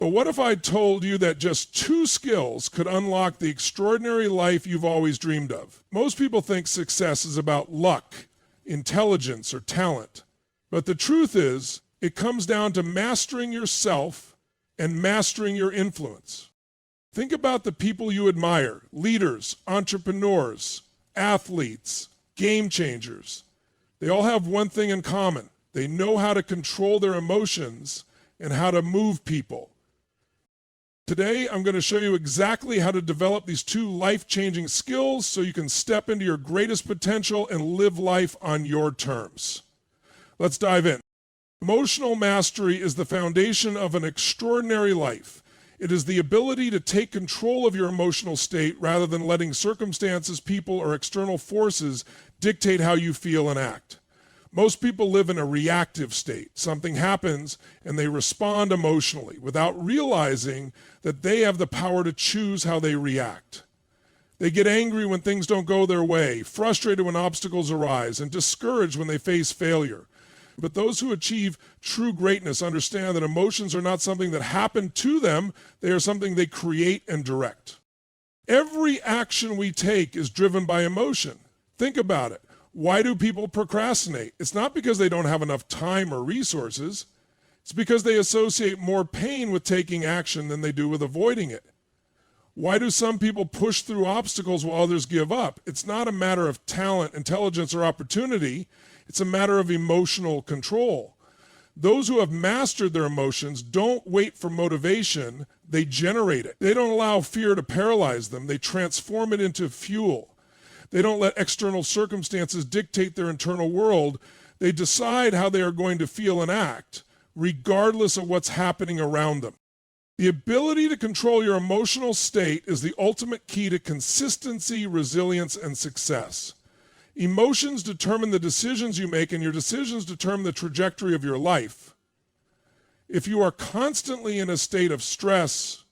But what if I told you that just 2 skills could unlock the extraordinary life you've always dreamed of? Most people think success is about luck, intelligence, or talent. But the truth is, it comes down to mastering yourself and mastering your influence. Think about the people you admire: leaders, entrepreneurs, athletes, game changers. They all have one thing in common. They know how to control their emotions and how to move people. Today, I'm going to show you exactly how to develop these 2 life-changing skills so you can step into your greatest potential and live life on your terms. Let's dive in. Emotional mastery is the foundation of an extraordinary life. It is the ability to take control of your emotional state rather than letting circumstances, people, or external forces dictate how you feel and act. Most people live in a reactive state. Something happens and they respond emotionally without realizing that they have the power to choose how they react. They get angry when things don't go their way, frustrated when obstacles arise, and discouraged when they face failure. But those who achieve true greatness understand that emotions are not something that happen to them, they are something they create and direct. Every action we take is driven by emotion. Think about it. Why do people procrastinate? It's not because they don't have enough time or resources. It's because they associate more pain with taking action than they do with avoiding it. Why do some people push through obstacles while others give up? It's not a matter of talent, intelligence, or opportunity. It's a matter of emotional control. Those who have mastered their emotions don't wait for motivation, they generate it. They don't allow fear to paralyze them, they transform it into fuel. They don't let external circumstances dictate their internal world. They decide how they are going to feel and act, regardless of what's happening around them. The ability to control your emotional state is the ultimate key to consistency, resilience, and success. Emotions determine the decisions you make, and your decisions determine the trajectory of your life. If you are constantly in a state of stress,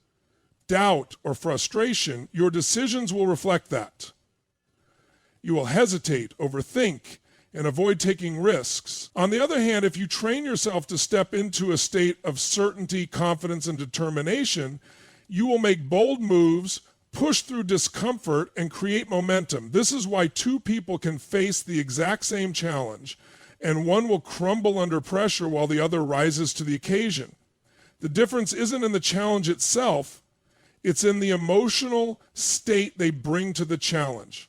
doubt, or frustration, your decisions will reflect that. You will hesitate, overthink, and avoid taking risks. On the other hand, if you train yourself to step into a state of certainty, confidence, and determination, you will make bold moves, push through discomfort, and create momentum. This is why 2 people can face the exact same challenge, and one will crumble under pressure while the other rises to the occasion. The difference isn't in the challenge itself, it's in the emotional state they bring to the challenge.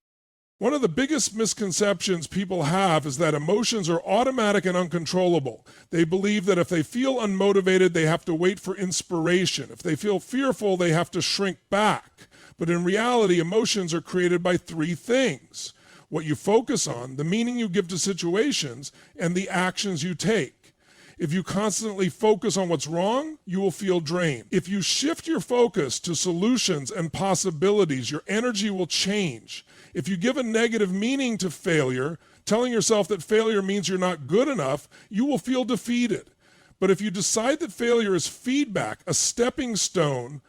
One of the biggest misconceptions people have is that emotions are automatic and uncontrollable. They believe that if they feel unmotivated, they have to wait for inspiration. If they feel fearful, they have to shrink back. But in reality, emotions are created by 3 things: what you focus on, the meaning you give to situations, and the actions you take. If you constantly focus on what's wrong, you will feel drained. If you shift your focus to solutions and possibilities, your energy will change. If you give a negative meaning to failure, telling yourself that failure means you're not good enough, you will feel defeated. But if you decide that failure is feedback, a stepping stone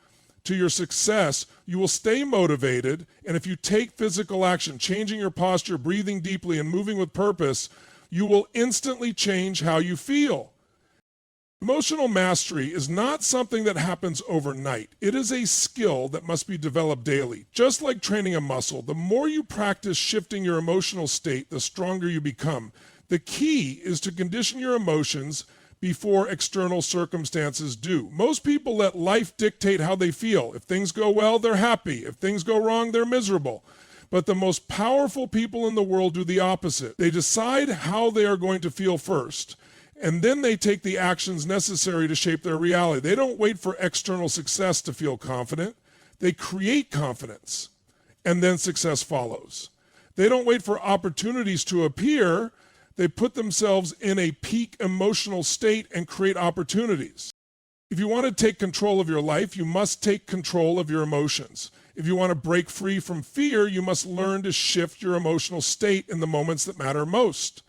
to your success, you will stay motivated. And if you take physical action, changing your posture, breathing deeply, and moving with purpose, you will instantly change how you feel. Emotional mastery is not something that happens overnight. It is a skill that must be developed daily. Just like training a muscle, the more you practice shifting your emotional state, the stronger you become. The key is to condition your emotions before external circumstances do. Most people let life dictate how they feel. If things go well, they're happy. If things go wrong, they're miserable. But the most powerful people in the world do the opposite. They decide how they are going to feel first, and then they take the actions necessary to shape their reality. They don't wait for external success to feel confident. They create confidence, and then success follows. They don't wait for opportunities to appear. They put themselves in a peak emotional state and create opportunities. If you want to take control of your life, you must take control of your emotions. If you want to break free from fear, you must learn to shift your emotional state in the moments that matter most.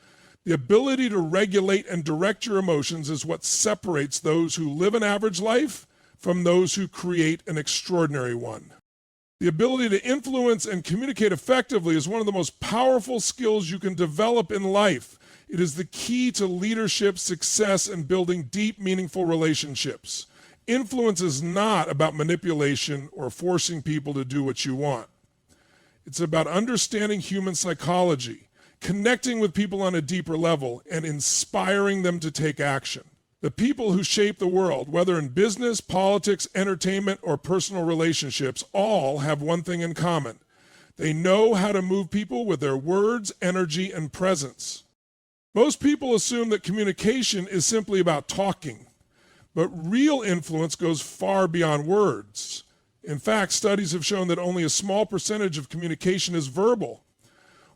The ability to regulate and direct your emotions is what separates those who live an average life from those who create an extraordinary one. The ability to influence and communicate effectively is one of the most powerful skills you can develop in life. It is the key to leadership, success, and building deep, meaningful relationships. Influence is not about manipulation or forcing people to do what you want. It's about understanding human psychology, connecting with people on a deeper level, and inspiring them to take action. The people who shape the world, whether in business, politics, entertainment, or personal relationships, all have one thing in common. They know how to move people with their words, energy, and presence. Most people assume that communication is simply about talking, but real influence goes far beyond words. In fact, studies have shown that only a small percentage of communication is verbal.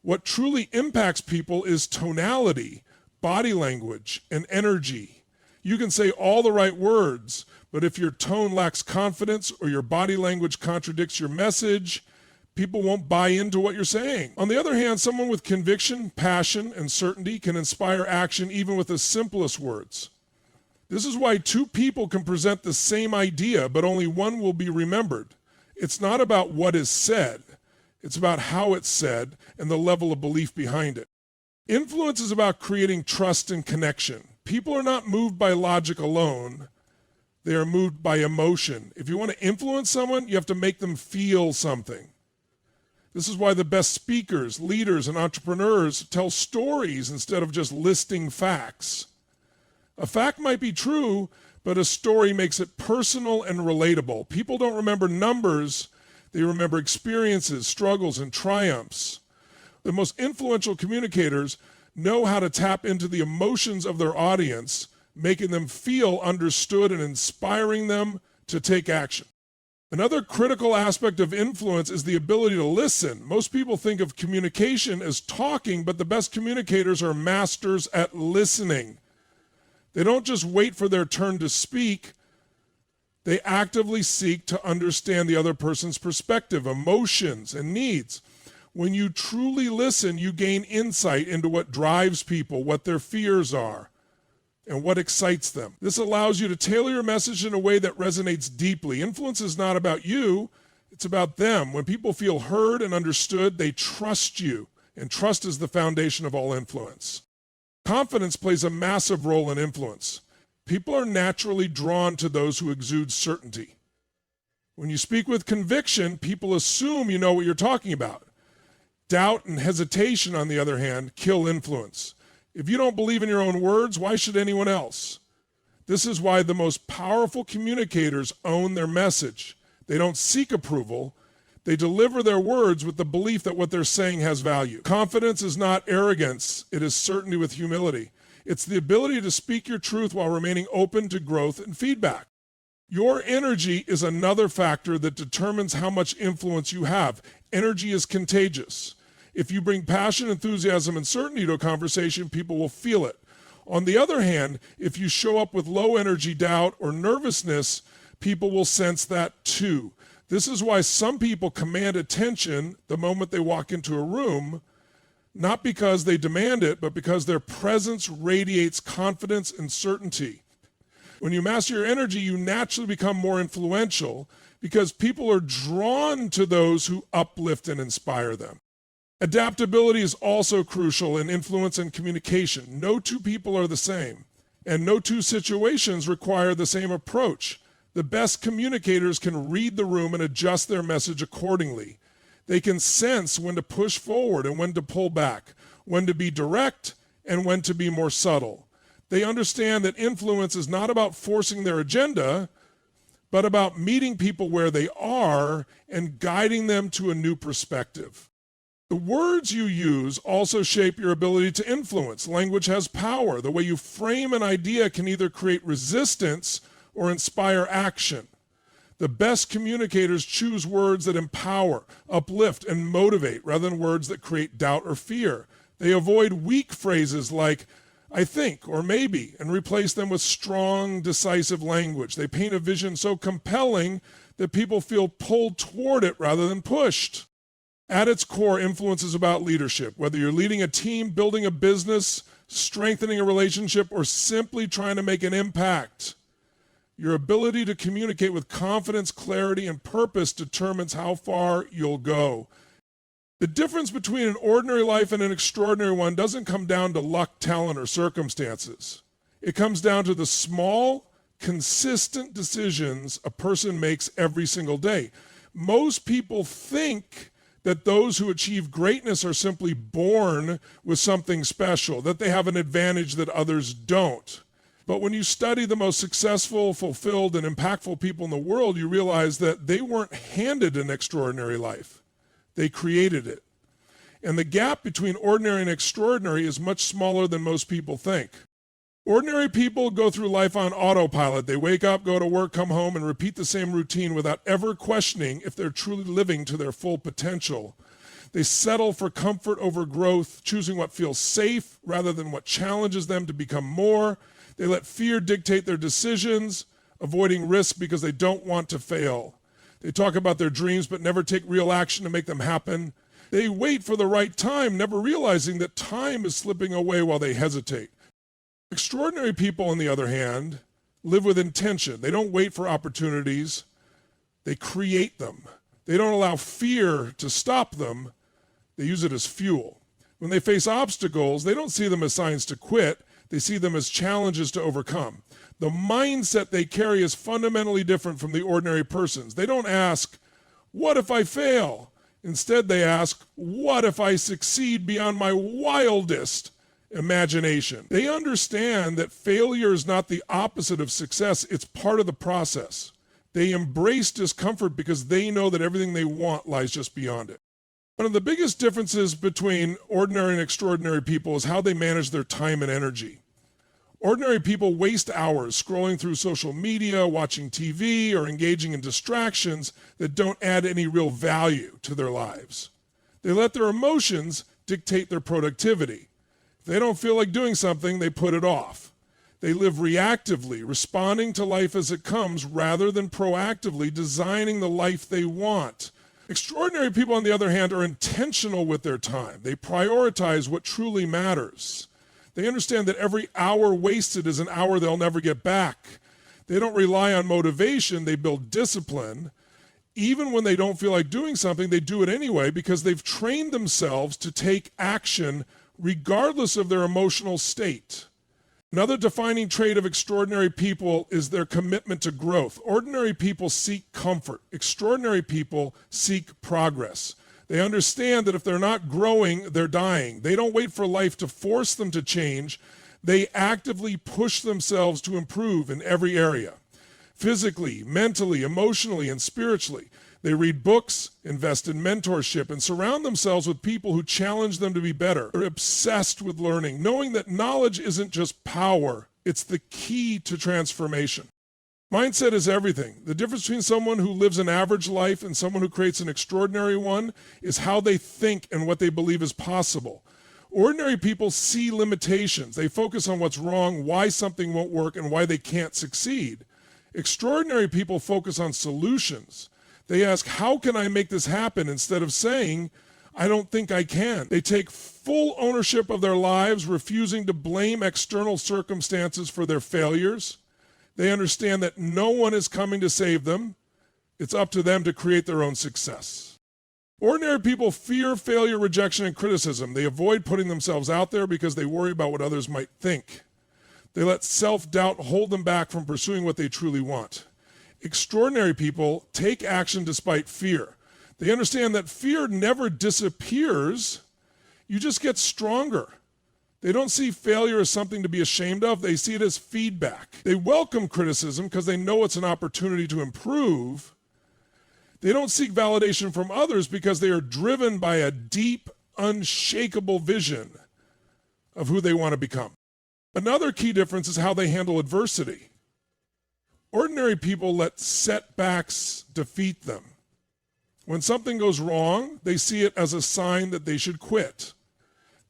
What truly impacts people is tonality, body language, and energy. You can say all the right words, but if your tone lacks confidence or your body language contradicts your message, people won't buy into what you're saying. On the other hand, someone with conviction, passion, and certainty can inspire action even with the simplest words. This is why two people can present the same idea, but only one will be remembered. It's not about what is said. It's about how it's said and the level of belief behind it. Influence is about creating trust and connection. People are not moved by logic alone. They are moved by emotion. If you want to influence someone, you have to make them feel something. This is why the best speakers, leaders, and entrepreneurs tell stories instead of just listing facts. A fact might be true, but a story makes it personal and relatable. People don't remember numbers, they remember experiences, struggles, and triumphs. The most influential communicators know how to tap into the emotions of their audience, making them feel understood and inspiring them to take action. Another critical aspect of influence is the ability to listen. Most people think of communication as talking, but the best communicators are masters at listening. They don't just wait for their turn to speak. They actively seek to understand the other person's perspective, emotions, and needs. When you truly listen, you gain insight into what drives people, what their fears are, and what excites them. This allows you to tailor your message in a way that resonates deeply. Influence is not about you, it's about them. When people feel heard and understood, they trust you, and trust is the foundation of all influence. Confidence plays a massive role in influence. People are naturally drawn to those who exude certainty. When you speak with conviction, people assume you know what you're talking about. Doubt and hesitation, on the other hand, kill influence. If you don't believe in your own words, why should anyone else? This is why the most powerful communicators own their message. They don't seek approval. They deliver their words with the belief that what they're saying has value. Confidence is not arrogance. It is certainty with humility. It's the ability to speak your truth while remaining open to growth and feedback. Your energy is another factor that determines how much influence you have. Energy is contagious. If you bring passion, enthusiasm, and certainty to a conversation, people will feel it. On the other hand, if you show up with low energy, doubt, or nervousness, people will sense that too. This is why some people command attention the moment they walk into a room, not because they demand it, but because their presence radiates confidence and certainty. When you master your energy, you naturally become more influential because people are drawn to those who uplift and inspire them. Adaptability is also crucial in influence and communication. No two people are the same, and no two situations require the same approach. The best communicators can read the room and adjust their message accordingly. They can sense when to push forward and when to pull back, when to be direct and when to be more subtle. They understand that influence is not about forcing their agenda, but about meeting people where they are and guiding them to a new perspective. The words you use also shape your ability to influence. Language has power. The way you frame an idea can either create resistance or inspire action. The best communicators choose words that empower, uplift, and motivate rather than words that create doubt or fear. They avoid weak phrases like, I think, or maybe, and replace them with strong, decisive language. They paint a vision so compelling that people feel pulled toward it rather than pushed. At its core, influence is about leadership. Whether you're leading a team, building a business, strengthening a relationship, or simply trying to make an impact, your ability to communicate with confidence, clarity, and purpose determines how far you'll go. The difference between an ordinary life and an extraordinary one doesn't come down to luck, talent, or circumstances. It comes down to the small, consistent decisions a person makes every single day. Most people think that those who achieve greatness are simply born with something special, that they have an advantage that others don't. But when you study the most successful, fulfilled, and impactful people in the world, you realize that they weren't handed an extraordinary life. They created it. And the gap between ordinary and extraordinary is much smaller than most people think. Ordinary people go through life on autopilot. They wake up, go to work, come home, and repeat the same routine without ever questioning if they're truly living to their full potential. They settle for comfort over growth, choosing what feels safe rather than what challenges them to become more. They let fear dictate their decisions, avoiding risk because they don't want to fail. They talk about their dreams but never take real action to make them happen. They wait for the right time, never realizing that time is slipping away while they hesitate. Extraordinary people, on the other hand, live with intention. They don't wait for opportunities. They create them. They don't allow fear to stop them. They use it as fuel. When they face obstacles, they don't see them as signs to quit. They see them as challenges to overcome. The mindset they carry is fundamentally different from the ordinary person's. They don't ask, what if I fail? Instead, they ask, what if I succeed beyond my wildest imagination? They understand that failure is not the opposite of success. It's part of the process. They embrace discomfort because they know that everything they want lies just beyond it. One of the biggest differences between ordinary and extraordinary people is how they manage their time and energy. Ordinary people waste hours scrolling through social media, watching TV, or engaging in distractions that don't add any real value to their lives. They let their emotions dictate their productivity. If they don't feel like doing something, they put it off. They live reactively, responding to life as it comes rather than proactively designing the life they want. Extraordinary people, on the other hand, are intentional with their time. They prioritize what truly matters. They understand that every hour wasted is an hour they'll never get back. They don't rely on motivation, they build discipline. Even when they don't feel like doing something, they do it anyway because they've trained themselves to take action regardless of their emotional state. Another defining trait of extraordinary people is their commitment to growth. Ordinary people seek comfort. Extraordinary people seek progress. They understand that if they're not growing, they're dying. They don't wait for life to force them to change. They actively push themselves to improve in every area. Physically, mentally, emotionally, and spiritually. They read books, invest in mentorship, and surround themselves with people who challenge them to be better. They're obsessed with learning, knowing that knowledge isn't just power, it's the key to transformation. Mindset is everything. The difference between someone who lives an average life and someone who creates an extraordinary one is how they think and what they believe is possible. Ordinary people see limitations. They focus on what's wrong, why something won't work, and why they can't succeed. Extraordinary people focus on solutions. They ask, how can I make this happen, instead of saying, I don't think I can. They take full ownership of their lives, refusing to blame external circumstances for their failures. They understand that no one is coming to save them. It's up to them to create their own success. Ordinary people fear failure, rejection, and criticism. They avoid putting themselves out there because they worry about what others might think. They let self-doubt hold them back from pursuing what they truly want. Extraordinary people take action despite fear. They understand that fear never disappears. You just get stronger. They don't see failure as something to be ashamed of. They see it as feedback. They welcome criticism because they know it's an opportunity to improve. They don't seek validation from others because they are driven by a deep, unshakable vision of who they want to become. Another key difference is how they handle adversity. Ordinary people let setbacks defeat them. When something goes wrong, they see it as a sign that they should quit.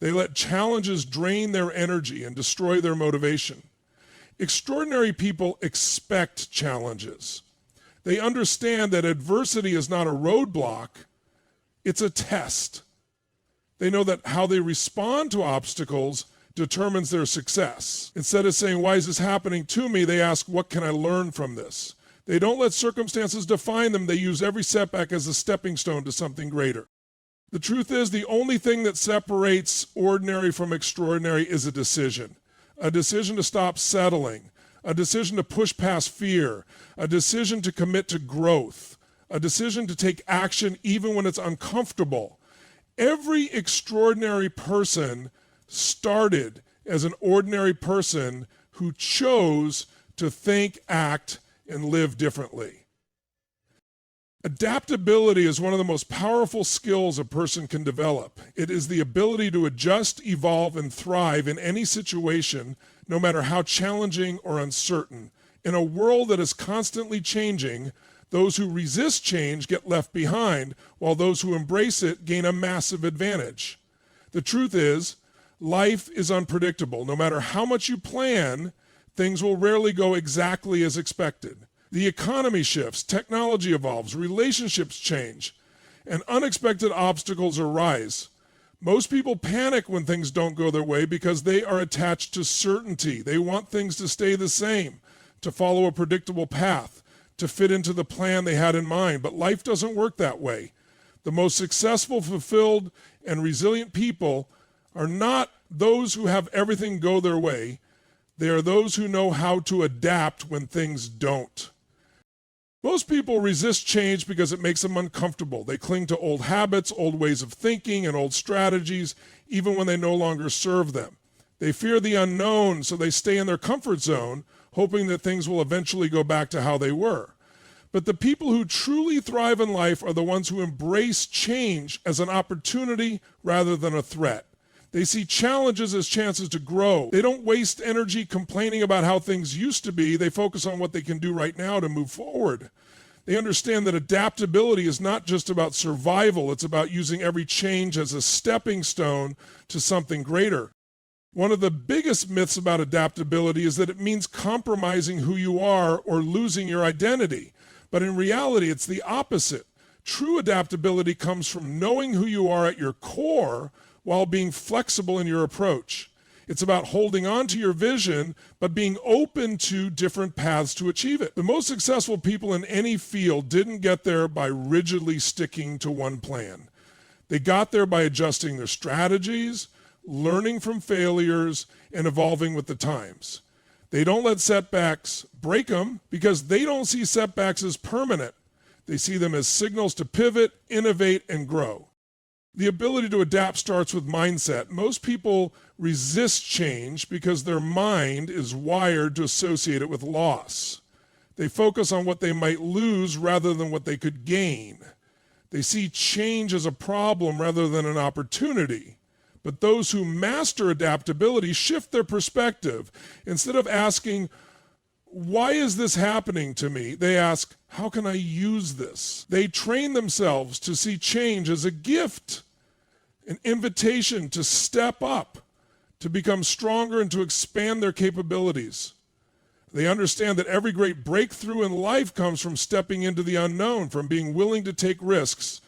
They let challenges drain their energy and destroy their motivation. Extraordinary people expect challenges. They understand that adversity is not a roadblock, it's a test. They know that how they respond to obstacles determines their success. Instead of saying, why is this happening to me? They ask, what can I learn from this? They don't let circumstances define them. They use every setback as a stepping stone to something greater. The truth is, the only thing that separates ordinary from extraordinary is a decision to stop settling, a decision to push past fear, a decision to commit to growth, a decision to take action even when it's uncomfortable. Every extraordinary person started as an ordinary person who chose to think, act, and live differently. Adaptability is one of the most powerful skills a person can develop. It is the ability to adjust, evolve, and thrive in any situation, no matter how challenging or uncertain. In a world that is constantly changing, those who resist change get left behind, while those who embrace it gain a massive advantage. The truth is, life is unpredictable. No matter how much you plan, things will rarely go exactly as expected. The economy shifts, technology evolves, relationships change, and unexpected obstacles arise. Most people panic when things don't go their way because they are attached to certainty. They want things to stay the same, to follow a predictable path, to fit into the plan they had in mind. But life doesn't work that way. The most successful, fulfilled, and resilient people are not those who have everything go their way. They are those who know how to adapt when things don't. Most people resist change because it makes them uncomfortable. They cling to old habits, old ways of thinking, and old strategies, even when they no longer serve them. They fear the unknown, so they stay in their comfort zone, hoping that things will eventually go back to how they were. But the people who truly thrive in life are the ones who embrace change as an opportunity rather than a threat. They see challenges as chances to grow. They don't waste energy complaining about how things used to be. They focus on what they can do right now to move forward. They understand that adaptability is not just about survival. It's about using every change as a stepping stone to something greater. One of the biggest myths about adaptability is that it means compromising who you are or losing your identity. But in reality, it's the opposite. True adaptability comes from knowing who you are at your core while being flexible in your approach. It's about holding on to your vision, but being open to different paths to achieve it. The most successful people in any field didn't get there by rigidly sticking to one plan. They got there by adjusting their strategies, learning from failures, and evolving with the times. They don't let setbacks break them because they don't see setbacks as permanent. They see them as signals to pivot, innovate, and grow. The ability to adapt starts with mindset. Most people resist change because their mind is wired to associate it with loss. They focus on what they might lose rather than what they could gain. They see change as a problem rather than an opportunity. But those who master adaptability shift their perspective. Instead of asking, why is this happening to me? They ask, how can I use this? They train themselves to see change as a gift, an invitation to step up, to become stronger and to expand their capabilities. They understand that every great breakthrough in life comes from stepping into the unknown, from being willing to take risks,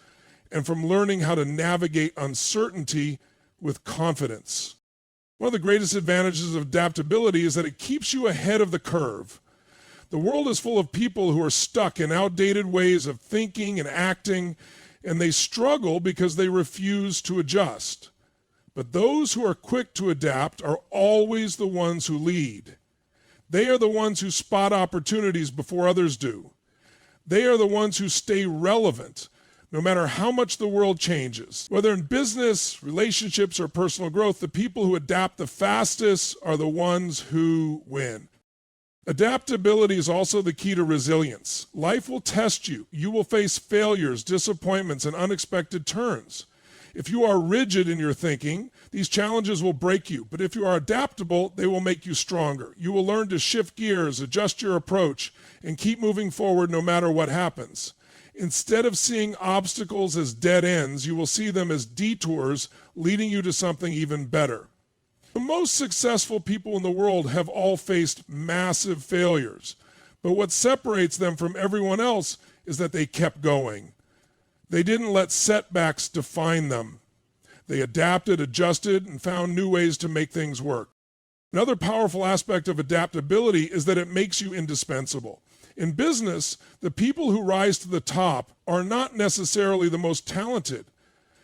and from learning how to navigate uncertainty with confidence. One of the greatest advantages of adaptability is that it keeps you ahead of the curve. The world is full of people who are stuck in outdated ways of thinking and acting, and they struggle because they refuse to adjust. But those who are quick to adapt are always the ones who lead. They are the ones who spot opportunities before others do. They are the ones who stay relevant, no matter how much the world changes. Whether in business, relationships, or personal growth, the people who adapt the fastest are the ones who win. Adaptability is also the key to resilience. Life will test you. You will face failures, disappointments, and unexpected turns. If you are rigid in your thinking, these challenges will break you. But if you are adaptable, they will make you stronger. You will learn to shift gears, adjust your approach, and keep moving forward no matter what happens. Instead of seeing obstacles as dead ends, you will see them as detours leading you to something even better. The most successful people in the world have all faced massive failures, but what separates them from everyone else is that they kept going. They didn't let setbacks define them. They adapted, adjusted, and found new ways to make things work. Another powerful aspect of adaptability is that it makes you indispensable. In business, the people who rise to the top are not necessarily the most talented.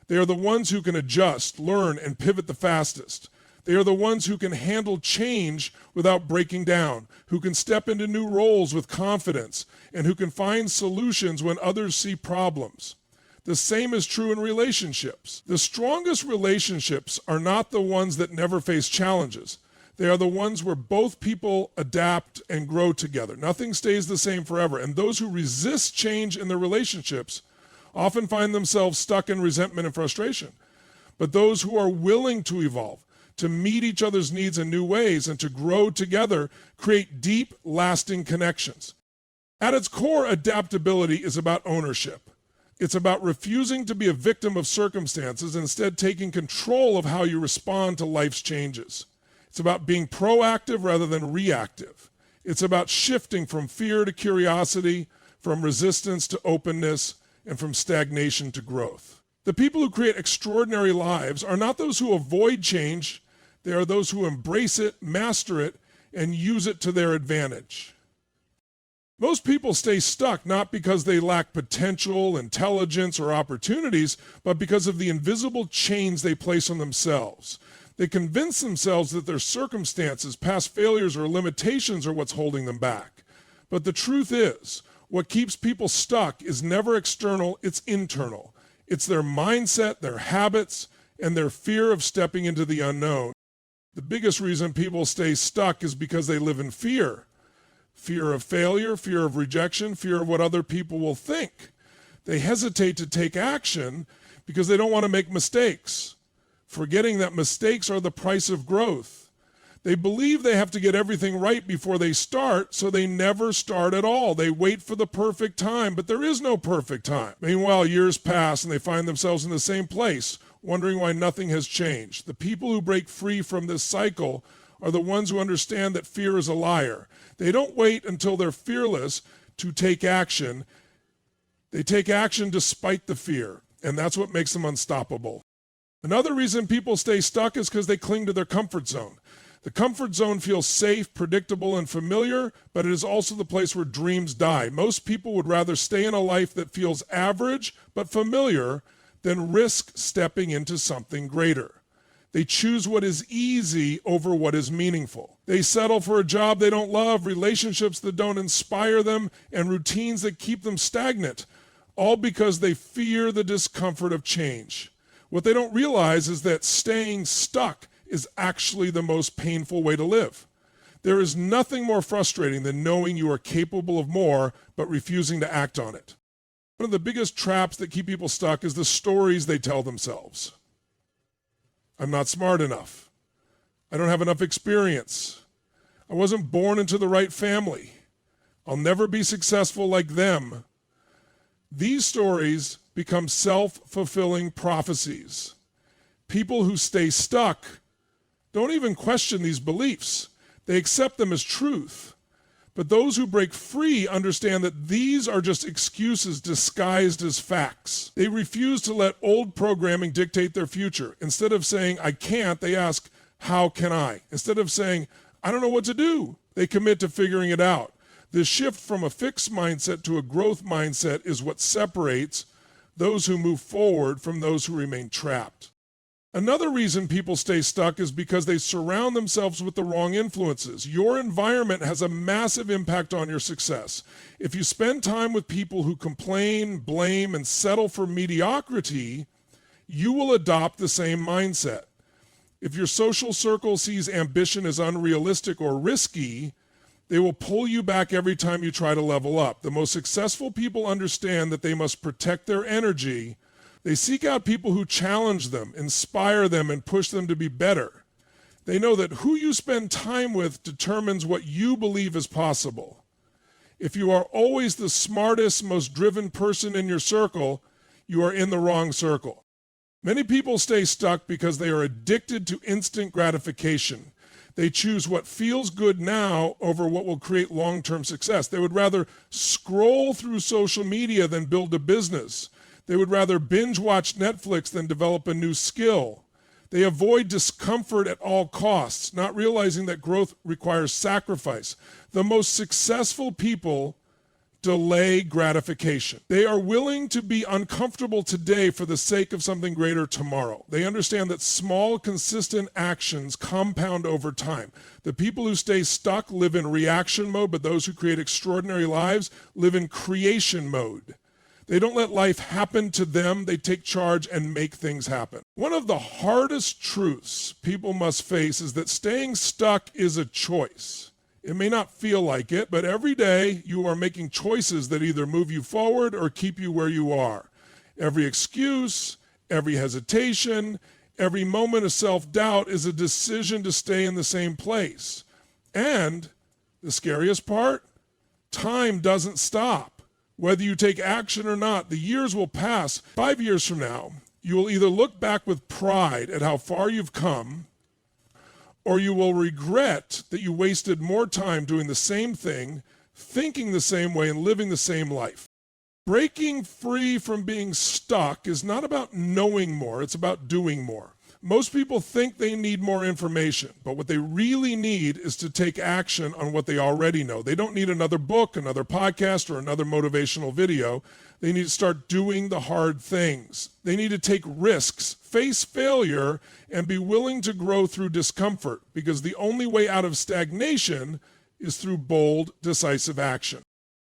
They are the ones who can adjust, learn, and pivot the fastest. They are the ones who can handle change without breaking down, who can step into new roles with confidence, and who can find solutions when others see problems. The same is true in relationships. The strongest relationships are not the ones that never face challenges. They are the ones where both people adapt and grow together. Nothing stays the same forever, and those who resist change in their relationships often find themselves stuck in resentment and frustration. But those who are willing to evolve, to meet each other's needs in new ways, and to grow together, create deep, lasting connections. At its core, adaptability is about ownership. It's about refusing to be a victim of circumstances and instead taking control of how you respond to life's changes. It's about being proactive rather than reactive. It's about shifting from fear to curiosity, from resistance to openness, and from stagnation to growth. The people who create extraordinary lives are not those who avoid change. They are those who embrace it, master it, and use it to their advantage. Most people stay stuck not because they lack potential, intelligence, or opportunities, but because of the invisible chains they place on themselves. They convince themselves that their circumstances, past failures, or limitations are what's holding them back. But the truth is, what keeps people stuck is never external, it's internal. It's their mindset, their habits, and their fear of stepping into the unknown. The biggest reason people stay stuck is because they live in fear. Fear of failure, fear of rejection, fear of what other people will think. They hesitate to take action because they don't want to make mistakes, forgetting that mistakes are the price of growth. They believe they have to get everything right before they start, so they never start at all. They wait for the perfect time, but there is no perfect time. Meanwhile, years pass and they find themselves in the same place, wondering why nothing has changed. The people who break free from this cycle are the ones who understand that fear is a liar. They don't wait until they're fearless to take action. They take action despite the fear, and that's what makes them unstoppable. Another reason people stay stuck is because they cling to their comfort zone. The comfort zone feels safe, predictable, and familiar, but it is also the place where dreams die. Most people would rather stay in a life that feels average but familiar than risk stepping into something greater. They choose what is easy over what is meaningful. They settle for a job they don't love, relationships that don't inspire them, and routines that keep them stagnant, all because they fear the discomfort of change. What they don't realize is that staying stuck is actually the most painful way to live. There is nothing more frustrating than knowing you are capable of more, but refusing to act on it. One of the biggest traps that keep people stuck is the stories they tell themselves. I'm not smart enough. I don't have enough experience. I wasn't born into the right family. I'll never be successful like them. These stories become self-fulfilling prophecies. People who stay stuck don't even question these beliefs. They accept them as truth. But those who break free understand that these are just excuses disguised as facts. They refuse to let old programming dictate their future. Instead of saying, I can't, they ask, how can I? Instead of saying, I don't know what to do, they commit to figuring it out. This shift from a fixed mindset to a growth mindset is what separates those who move forward from those who remain trapped. Another reason people stay stuck is because they surround themselves with the wrong influences. Your environment has a massive impact on your success. If you spend time with people who complain, blame, and settle for mediocrity, you will adopt the same mindset. If your social circle sees ambition as unrealistic or risky, they will pull you back every time you try to level up. The most successful people understand that they must protect their energy. They seek out people who challenge them, inspire them, and push them to be better. They know that who you spend time with determines what you believe is possible. If you are always the smartest, most driven person in your circle, you are in the wrong circle. Many people stay stuck because they are addicted to instant gratification. They choose what feels good now over what will create long-term success. They would rather scroll through social media than build a business. They would rather binge watch Netflix than develop a new skill. They avoid discomfort at all costs, not realizing that growth requires sacrifice. The most successful people delay gratification. They are willing to be uncomfortable today for the sake of something greater tomorrow. They understand that small, consistent actions compound over time. The people who stay stuck live in reaction mode, but those who create extraordinary lives live in creation mode. They don't let life happen to them. They take charge and make things happen. One of the hardest truths people must face is that staying stuck is a choice. It may not feel like it, but every day you are making choices that either move you forward or keep you where you are. Every excuse, every hesitation, every moment of self-doubt is a decision to stay in the same place. And the scariest part, time doesn't stop. Whether you take action or not, the years will pass. 5 years from now, you will either look back with pride at how far you've come, or you will regret that you wasted more time doing the same thing, thinking the same way, and living the same life. Breaking free from being stuck is not about knowing more, it's about doing more. Most people think they need more information, but what they really need is to take action on what they already know. They don't need another book, another podcast, or another motivational video. They need to start doing the hard things. They need to take risks, face failure, and be willing to grow through discomfort, because the only way out of stagnation is through bold, decisive action.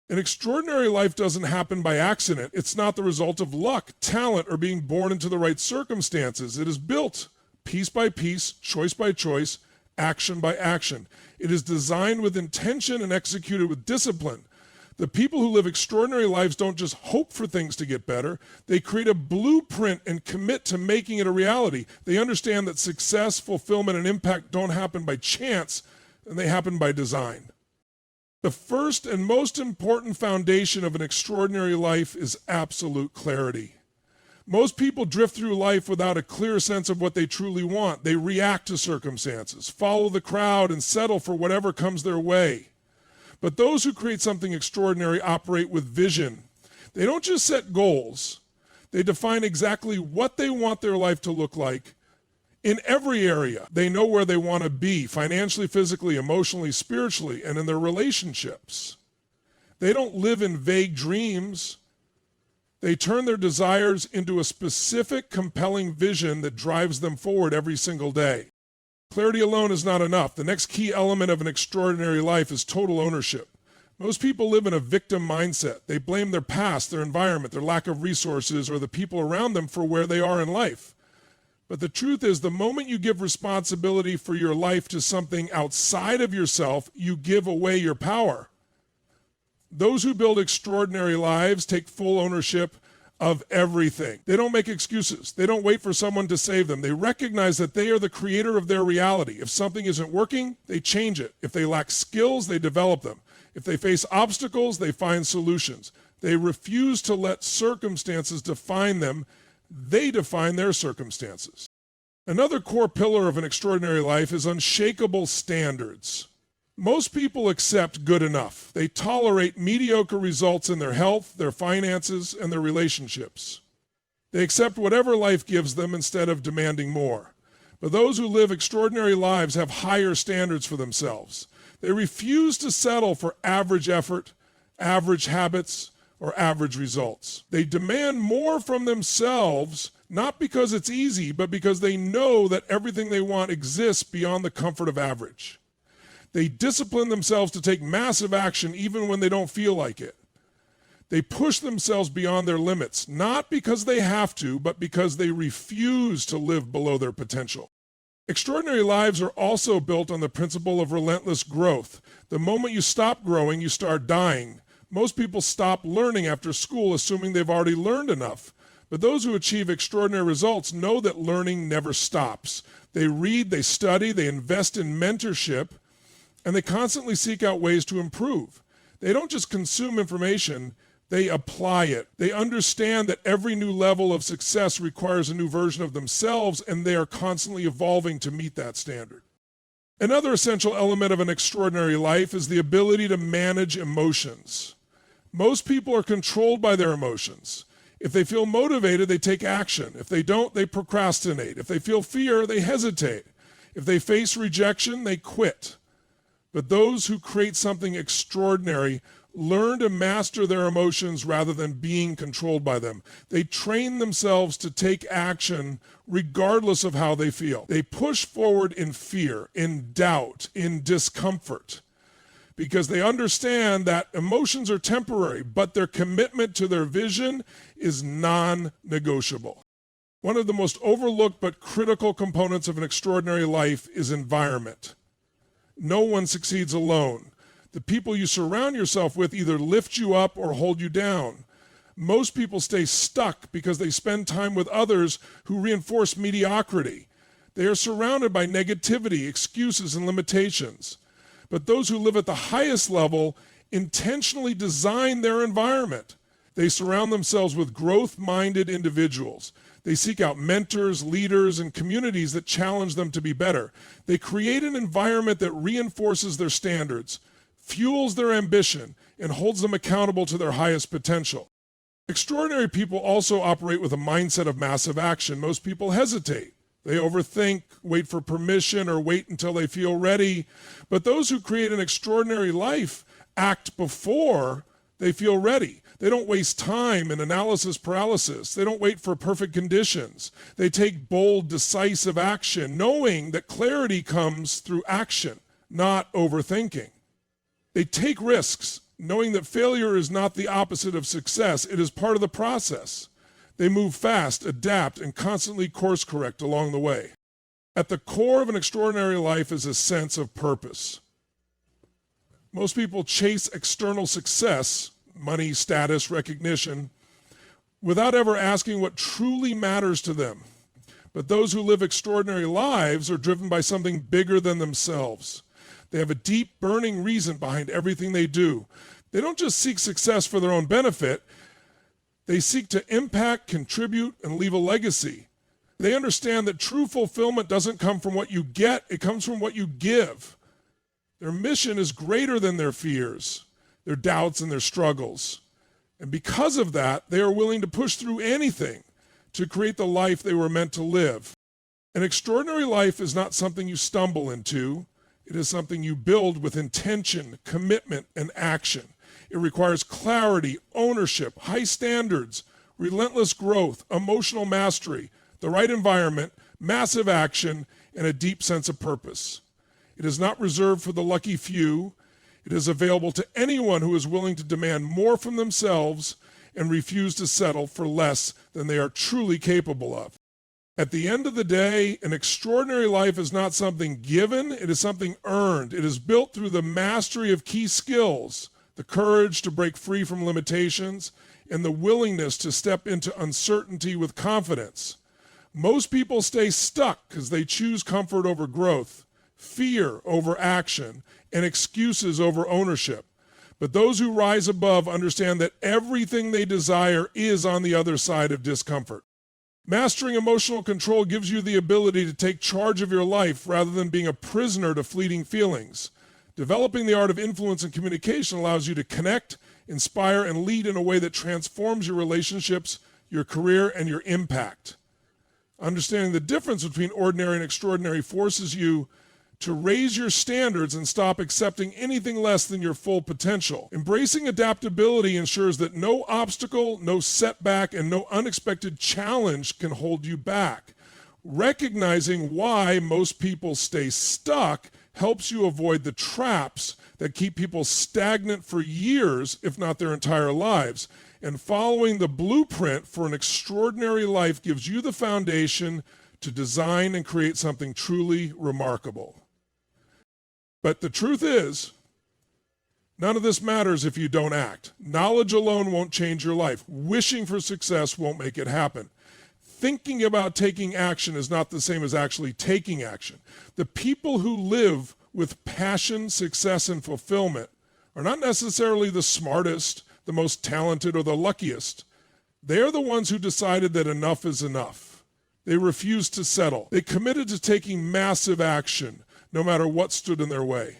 An extraordinary life doesn't happen by accident. It's not the result of luck, talent, or being born into the right circumstances. It is built piece by piece, choice by choice, action by action. It is designed with intention and executed with discipline. The people who live extraordinary lives don't just hope for things to get better. They create a blueprint and commit to making it a reality. They understand that success, fulfillment, and impact don't happen by chance, and they happen by design. The first and most important foundation of an extraordinary life is absolute clarity. Most people drift through life without a clear sense of what they truly want. They react to circumstances, follow the crowd, and settle for whatever comes their way. But those who create something extraordinary operate with vision. They don't just set goals. They define exactly what they want their life to look like. In every area, they know where they want to be, financially, physically, emotionally, spiritually, and in their relationships. They don't live in vague dreams. They turn their desires into a specific, compelling vision that drives them forward every single day. Clarity alone is not enough. The next key element of an extraordinary life is total ownership. Most people live in a victim mindset. They blame their past, their environment, their lack of resources, or the people around them for where they are in life. But the truth is, the moment you give responsibility for your life to something outside of yourself, you give away your power. Those who build extraordinary lives take full ownership of everything. They don't make excuses. They don't wait for someone to save them. They recognize that they are the creator of their reality. If something isn't working, they change it. If they lack skills, they develop them. If they face obstacles, they find solutions. They refuse to let circumstances define them. They define their circumstances. Another core pillar of an extraordinary life is unshakable standards. Most people accept good enough. They tolerate mediocre results in their health, their finances, and their relationships. They accept whatever life gives them instead of demanding more. But those who live extraordinary lives have higher standards for themselves. They refuse to settle for average effort, average habits, or average results. They demand more from themselves, not because it's easy, but because they know that everything they want exists beyond the comfort of average. They discipline themselves to take massive action even when they don't feel like it. They push themselves beyond their limits, not because they have to, but because they refuse to live below their potential. Extraordinary lives are also built on the principle of relentless growth. The moment you stop growing, you start dying. Most people stop learning after school, assuming they've already learned enough. But those who achieve extraordinary results know that learning never stops. They read, they study, they invest in mentorship, and they constantly seek out ways to improve. They don't just consume information, they apply it. They understand that every new level of success requires a new version of themselves, and they are constantly evolving to meet that standard. Another essential element of an extraordinary life is the ability to manage emotions. Most people are controlled by their emotions. If they feel motivated, they take action. If they don't, they procrastinate. If they feel fear, they hesitate. If they face rejection, they quit. But those who create something extraordinary learn to master their emotions rather than being controlled by them. They train themselves to take action regardless of how they feel. They push forward in fear, in doubt, in discomfort, because they understand that emotions are temporary, but their commitment to their vision is non-negotiable. One of the most overlooked but critical components of an extraordinary life is environment. No one succeeds alone. The people you surround yourself with either lift you up or hold you down. Most people stay stuck because they spend time with others who reinforce mediocrity. They are surrounded by negativity, excuses, and limitations. But those who live at the highest level intentionally design their environment. They surround themselves with growth-minded individuals. They seek out mentors, leaders, and communities that challenge them to be better. They create an environment that reinforces their standards, fuels their ambition, and holds them accountable to their highest potential. Extraordinary people also operate with a mindset of massive action. Most people hesitate. They overthink, wait for permission, or wait until they feel ready. But those who create an extraordinary life act before they feel ready. They don't waste time in analysis paralysis. They don't wait for perfect conditions. They take bold, decisive action, knowing that clarity comes through action, not overthinking. They take risks, knowing that failure is not the opposite of success. It is part of the process. They move fast, adapt, and constantly course correct along the way. At the core of an extraordinary life is a sense of purpose. Most people chase external success, money, status, recognition, without ever asking what truly matters to them. But those who live extraordinary lives are driven by something bigger than themselves. They have a deep, burning reason behind everything they do. They don't just seek success for their own benefit. They seek to impact, contribute, and leave a legacy. They understand that true fulfillment doesn't come from what you get, it comes from what you give. Their mission is greater than their fears, their doubts, and their struggles. And because of that, they are willing to push through anything to create the life they were meant to live. An extraordinary life is not something you stumble into. It is something you build with intention, commitment, and action. It requires clarity, ownership, high standards, relentless growth, emotional mastery, the right environment, massive action, and a deep sense of purpose. It is not reserved for the lucky few. It is available to anyone who is willing to demand more from themselves and refuse to settle for less than they are truly capable of. At the end of the day, an extraordinary life is not something given, it is something earned. It is built through the mastery of key skills, the courage to break free from limitations, and the willingness to step into uncertainty with confidence. Most people stay stuck because they choose comfort over growth, fear over action, and excuses over ownership. But those who rise above understand that everything they desire is on the other side of discomfort. Mastering emotional control gives you the ability to take charge of your life rather than being a prisoner to fleeting feelings. Developing the art of influence and communication allows you to connect, inspire, and lead in a way that transforms your relationships, your career, and your impact. Understanding the difference between ordinary and extraordinary forces you to raise your standards and stop accepting anything less than your full potential. Embracing adaptability ensures that no obstacle, no setback, and no unexpected challenge can hold you back. Recognizing why most people stay stuck helps you avoid the traps that keep people stagnant for years, if not their entire lives. And following the blueprint for an extraordinary life gives you the foundation to design and create something truly remarkable. But the truth is, none of this matters if you don't act. Knowledge alone won't change your life. Wishing for success won't make it happen. Thinking about taking action is not the same as actually taking action. The people who live with passion, success, and fulfillment are not necessarily the smartest, the most talented, or the luckiest. They are the ones who decided that enough is enough. They refused to settle. They committed to taking massive action, no matter what stood in their way.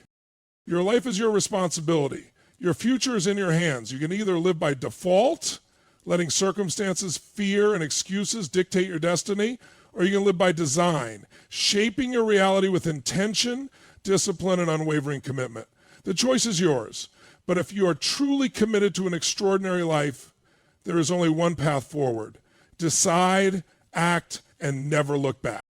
Your life is your responsibility. Your future is in your hands. You can either live by default, letting circumstances, fear, and excuses dictate your destiny, or you can live by design, shaping your reality with intention, discipline, and unwavering commitment. The choice is yours, But if you are truly committed to an extraordinary life, there is only one path forward. Decide, act, and never look back.